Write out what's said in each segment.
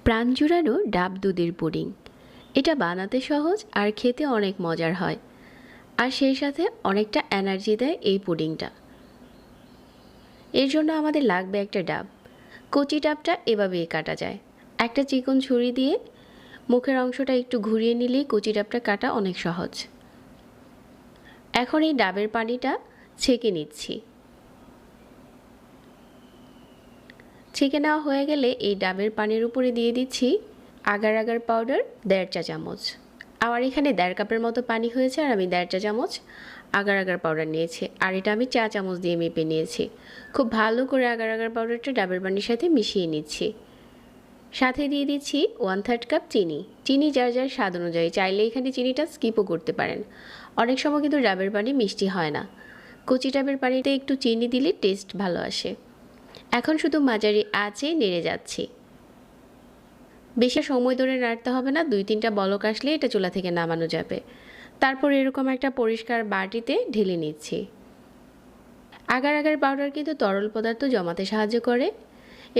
প্রাণ জুড়ানো ডাব দুধের পুডিং। এটা বানাতে সহজ আর খেতে অনেক মজার হয়, আর সেই সাথে অনেকটা এনার্জি দেয় এই পুডিংটা। এর জন্য আমাদের লাগবে একটা ডাব। কচি ডাবটা এভাবেই কাটা যায়। একটা চিকন ছুরি দিয়ে মুখের অংশটা একটু ঘুরিয়ে নিলেই কচি ডাবটা কাটা অনেক সহজ। এখন এই ডাবের পানিটা ছেঁকে নিচ্ছি। ছেঁকে নেওয়া হয়ে গেলে এই ডাবের পানির উপরে দিয়ে দিচ্ছি আগার আগার পাউডার 1.5 চা চামচ। আমার এখানে 1.5 কাপের মতো পানি হয়েছে, আর আমি 1.5 চা চামচ আগার আগার পাউডার নিয়েছি, আর এটা আমি চা চামচ দিয়ে মেপে নিয়েছি। খুব ভালো করে আগার আগার পাউডারটা ডাবের পানির সাথে মিশিয়ে নিচ্ছি। সাথে দিয়ে দিচ্ছি 1/3 কাপ চিনি। চিনি যার যার স্বাদ অনুযায়ী, চাইলে এখানে চিনিটা স্কিপও করতে পারেন। অনেক সময় কিন্তু ডাবের পানি মিষ্টি হয় না, কচি ডাবের পানিতে একটু চিনি দিলে টেস্ট ভালো আসে। এখন শুধু মাঝারি আঁচে নেড়ে যাচ্ছি। বেশি সময় ধরে নাড়তে হবে না, 2-3টা বলক আসলে এটা চুলা থেকে নামানো যাবে। তারপর এরকম একটা পরিষ্কার বাটিতে ঢেলে নিচ্ছি। আগার আগার পাউডার কিন্তু তরল পদার্থ জমাতে সাহায্য করে,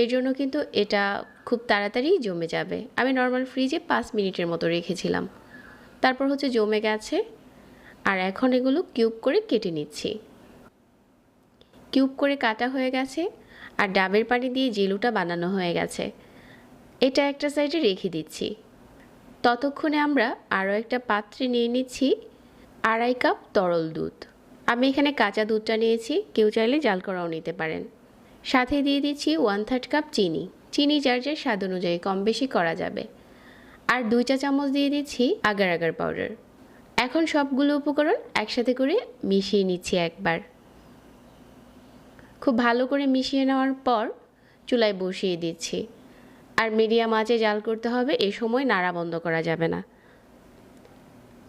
এর জন্য কিন্তু এটা খুব তাড়াতাড়ি জমে যাবে। আমি নর্মাল ফ্রিজে 5 মিনিটের মতো রেখেছিলাম, তারপর জমে গেছে। আর এখন এগুলো কিউব করে কেটে নিচ্ছি। কিউব করে কাটা হয়ে গেছে, আর ডাবের পানি দিয়ে জেলুটা বানানো হয়ে গেছে। এটা একটা সাইডে রেখে দিচ্ছি। ততক্ষণে আমরা আরও একটা পাত্রে নিয়ে নিচ্ছি 2.5 কাপ তরল দুধ। আমি এখানে কাঁচা দুধটা নিয়েছি, কেউ চাইলে জাল করাও নিতে পারেন। সাথে দিয়ে দিচ্ছি 1/3 কাপ চিনি। চিনি যার যার স্বাদ অনুযায়ী কম বেশি করা যাবে। আর 2 চা চামচ দিয়ে দিচ্ছি আগার আগার পাউডার। এখন সবগুলো উপকরণ একসাথে করে মিশিয়ে নিচ্ছি একবার। খুব ভালো করে মিশিয়ে নেওয়ার পর চুলায় বসিয়ে দিচ্ছি। আর মিডিয়াম আঁচে জাল করতে হবে, এই সময় নাড়া বন্ধ করা যাবে না।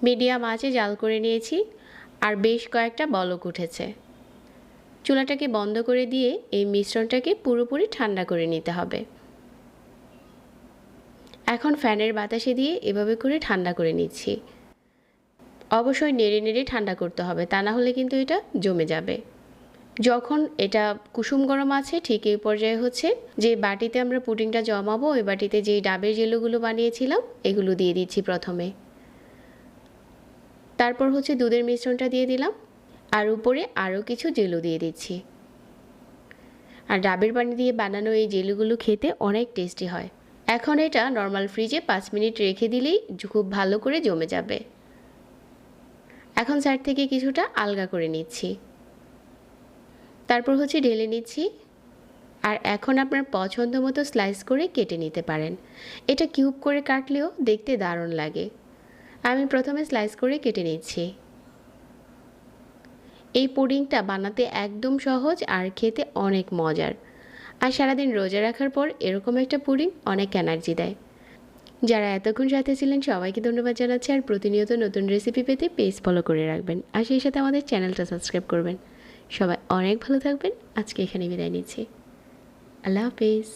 মিডিয়াম আঁচে জাল করে নিয়েছি, আর বেশ কয়েকটা বলক উঠেছে। চুলাটাকে বন্ধ করে দিয়ে এই মিশ্রণটাকে পুরোপুরি ঠান্ডা করে নিতে হবে। এখন ফ্যানের বাতাসে দিয়ে এভাবে করে ঠান্ডা করে নিচ্ছি। অবশ্যই নেড়ে নেড়ে ঠান্ডা করতে হবে, তা না হলে কিন্তু এটা জমে যাবে। যখন এটা কুসুম গরম আছে, ঠিক এই পর্যায়ে যে বাটিতে আমরা পুডিংটা জমাবো, ওই বাটিতে যেই ডাবের জেলুগুলো বানিয়েছিলাম এগুলো দিয়ে দিচ্ছি প্রথমে। তারপর দুধের মিশ্রণটা দিয়ে দিলাম, আর উপরে আরও কিছু জেলু দিয়ে দিচ্ছি। আর ডাবের পানি দিয়ে বানানো এই জেলুগুলো খেতে অনেক টেস্টি হয়। এখন এটা নর্মাল ফ্রিজে 5 মিনিট রেখে দিলেই খুব ভালো করে জমে যাবে। এখন সাইড থেকে কিছুটা আলগা করে নিচ্ছি। তারপর ঢেলে নিচ্ছি। আর এখন আপনার পছন্দ মতো স্লাইস করে কেটে নিতে পারেন। এটা কিউব করে কাটলেও দেখতে দারুণ লাগে। আমি প্রথমে স্লাইস করে কেটে নিচ্ছি। এই পুডিংটা বানাতে একদম সহজ আর খেতে অনেক মজার। আর সারাদিন রোজা রাখার পর এরকম একটা পুডিং অনেক এনার্জি দেয়। যারা এতক্ষণ সাথে ছিলেন সবাইকে ধন্যবাদ জানাচ্ছি। আর প্রতিনিয়ত নতুন রেসিপি পেতে পেজ ফলো করে রাখবেন, আর সেই সাথে আমাদের চ্যানেলটা সাবস্ক্রাইব করবেন। সবাই অনেক ভালো থাকবেন। আজকে এখানে বিদায় নিচ্ছি। আল্লাহ হাফেজ।